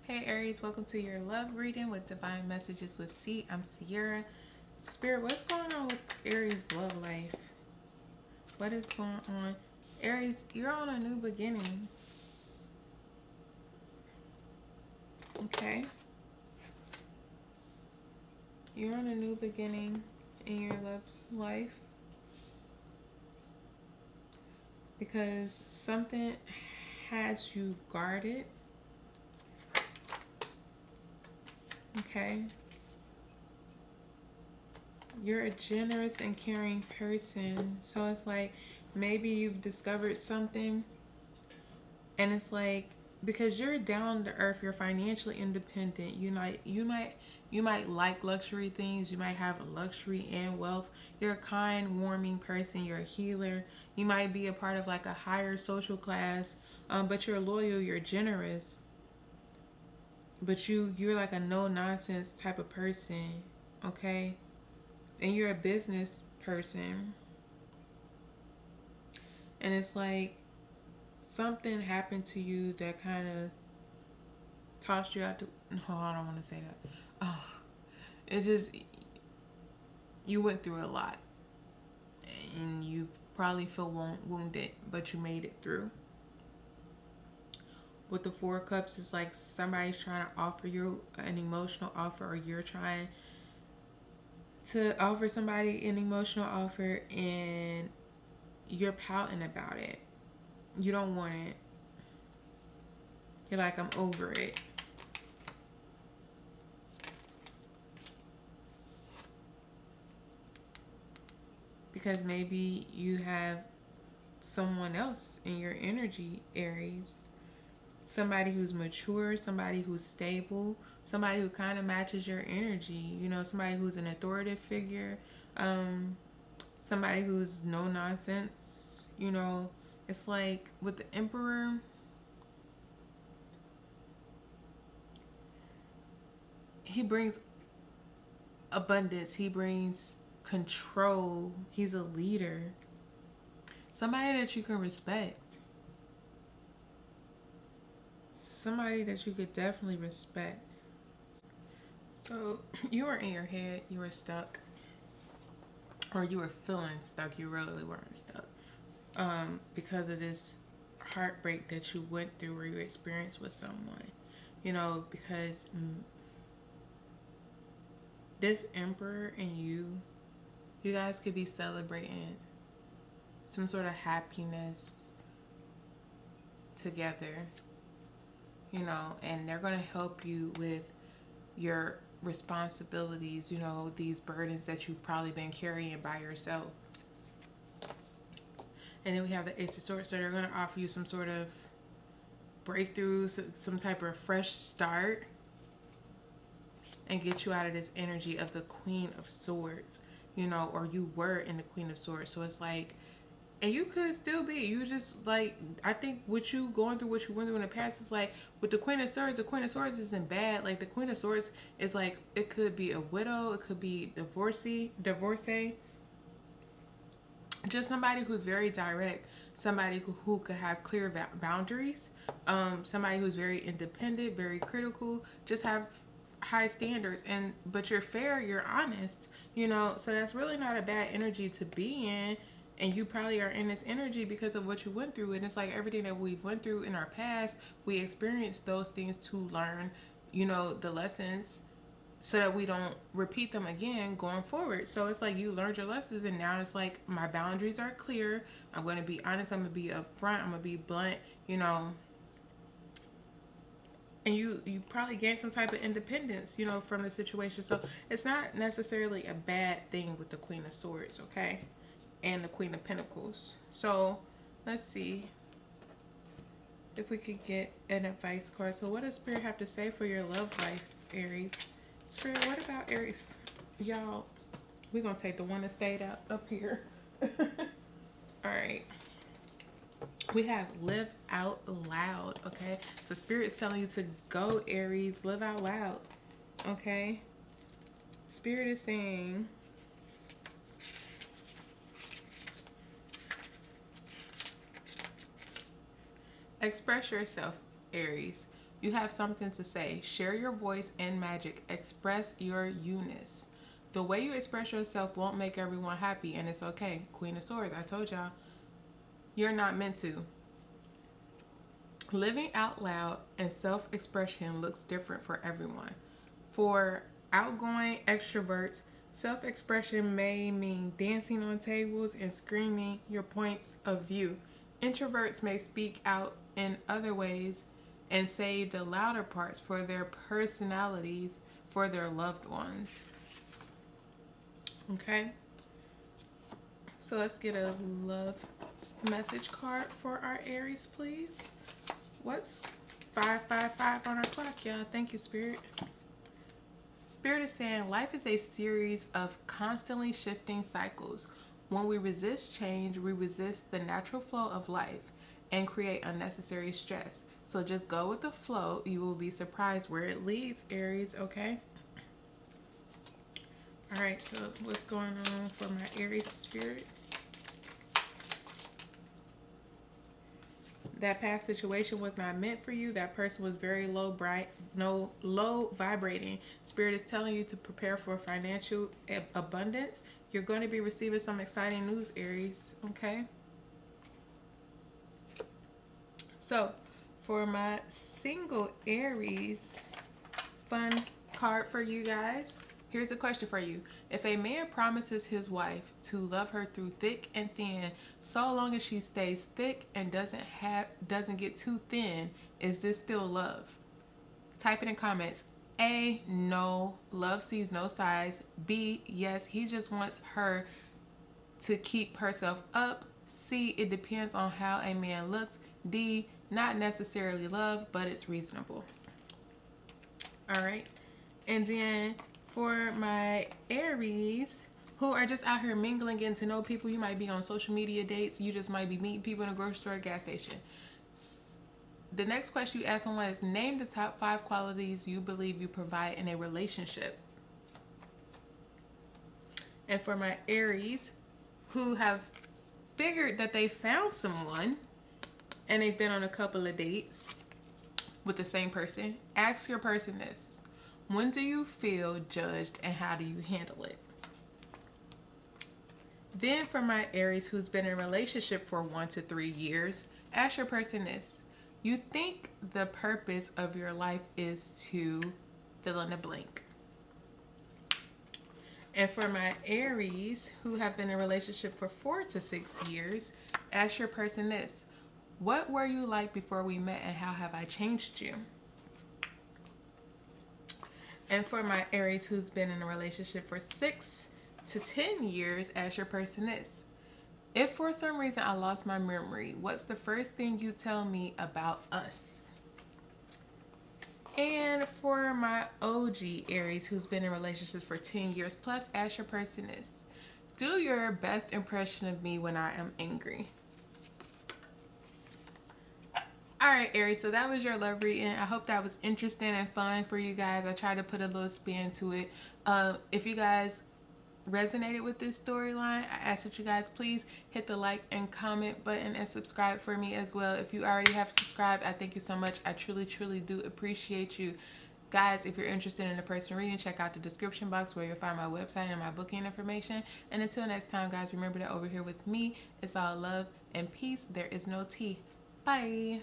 Hey Aries, welcome to your love reading with Divine Messages with C. I'm Sierra. Spirit, what's going on with Aries' love life? What is going on? Aries, you're on a new beginning. Okay? You're on a new beginning in your love life because something has you guarded. Okay? You're a generous and caring person. So it's like maybe you've discovered something and it's like because you're down to earth, you're financially independent. You might like luxury things. You might have luxury and wealth. You're a kind, warming person. You're a healer. You might be a part of like a higher social class, but you're loyal. You're generous. But you're like a no nonsense type of person, okay? And you're a business person, and it's like something happened to you that kind of tossed you out the. No, I don't want to say that. Oh, it just you went through a lot, and you probably feel wounded, but you made it through. With the Four of Cups, it's like somebody's trying to offer you an emotional offer, or you're trying to offer somebody an emotional offer, and you're pouting about it. You don't want it. You're like, I'm over it. Because maybe you have someone else in your energy, Aries. Somebody who's mature, somebody who's stable, somebody who kind of matches your energy. Somebody who's an authoritative figure, um, somebody who's no nonsense. It's like with the Emperor, he brings abundance, he brings control, he's a leader, somebody that you can respect. Somebody that you could definitely respect. So you were in your head, you were stuck, or you were feeling stuck. You really weren't stuck, because of this heartbreak that you went through or you experienced with someone. Because this Emperor and you guys could be celebrating some sort of happiness together. And they're gonna help you with your responsibilities, these burdens that you've probably been carrying by yourself. And then we have the Ace of Swords, so they're going to offer you some sort of breakthrough, some type of fresh start, and get you out of this energy of the Queen of Swords, or you were in the Queen of Swords. So it's like, and you could still be. You just like, I think what you going through, what you went through in the past is like with the Queen of Swords isn't bad. Like the Queen of Swords is like, it could be a widow, it could be divorcee, just somebody who's very direct, somebody who could have clear boundaries, somebody who's very independent, very critical, just have high standards, but you're fair, you're honest, so that's really not a bad energy to be in. And you probably are in this energy because of what you went through, and it's like everything that we've went through in our past, we experienced those things to learn the lessons, so that we don't repeat them again going forward. So it's like you learned your lessons, and now it's like my boundaries are clear. I'm going to be honest. I'm going to be upfront. I'm going to be blunt. And you probably gained some type of independence, from the situation. So it's not necessarily a bad thing with the Queen of Swords, okay, and the Queen of Pentacles. So let's see if we could get an advice card. So what does Spirit have to say for your love life, Aries? Spirit, what about Aries? Y'all, we're going to take the one that stayed up here. All right. We have live out loud, okay? So Spirit is telling you to go, Aries. Live out loud, okay? Spirit is saying, express yourself, Aries. You have something to say. Share your voice and magic. Express your you-ness. The way you express yourself won't make everyone happy, and it's okay. Queen of Swords, I told y'all, you're not meant to. Living out loud and self-expression looks different for everyone. For outgoing extroverts, self-expression may mean dancing on tables and screaming your points of view. Introverts may speak out in other ways and save the louder parts for their personalities, for their loved ones. Okay? So let's get a love message card for our Aries, please. What's 555 on our clock, y'all? Thank you, Spirit. Spirit is saying life is a series of constantly shifting cycles. When we resist change, we resist the natural flow of life and create unnecessary stress. So just go with the flow. You will be surprised where it leads, Aries, okay? All right, so what's going on for my Aries spirit? That past situation was not meant for you. That person was very low vibrating. Spirit is telling you to prepare for financial abundance. You're going to be receiving some exciting news, Aries, okay? So, for my single Aries, fun card for you guys. Here's a question for you. If a man promises his wife to love her through thick and thin, so long as she stays thick and doesn't get too thin, is this still love? Type it in comments. A, no, love sees no size. B, yes, he just wants her to keep herself up. C, it depends on how a man looks. D, not necessarily love, but it's reasonable. All right. And then for my Aries who are just out here mingling, getting to know people, you might be on social media dates, you just might be meeting people in a grocery store or gas station. The next question you ask someone is, name the top 5 qualities you believe you provide in a relationship. And for my Aries who have figured that they found someone and they've been on a couple of dates with the same person, ask your person this. When do you feel judged and how do you handle it? Then for my Aries who's been in a relationship for 1 to 3 years, ask your person this. You think the purpose of your life is to fill in the blank. And for my Aries who have been in a relationship for 4 to 6 years, ask your person this. What were you like before we met and how have I changed you? And for my Aries who's been in a relationship for 6 to 10 years, ask your person this. If for some reason I lost my memory, what's the first thing you tell me about us? And for my OG Aries who's been in relationships for 10 years plus, ask your person this. Do your best impression of me when I am angry. Alright, Aries, so that was your love reading. I hope that was interesting and fun for you guys. I tried to put a little spin to it. If you guys resonated with this storyline, I ask that you guys please hit the like and comment button and subscribe for me as well. If you already have subscribed, I thank you so much. I truly do appreciate you. Guys, if you're interested in a personal reading, check out the description box where you'll find my website and my booking information. And until next time, guys, remember that over here with me, it's all love and peace. There is no tea. Bye.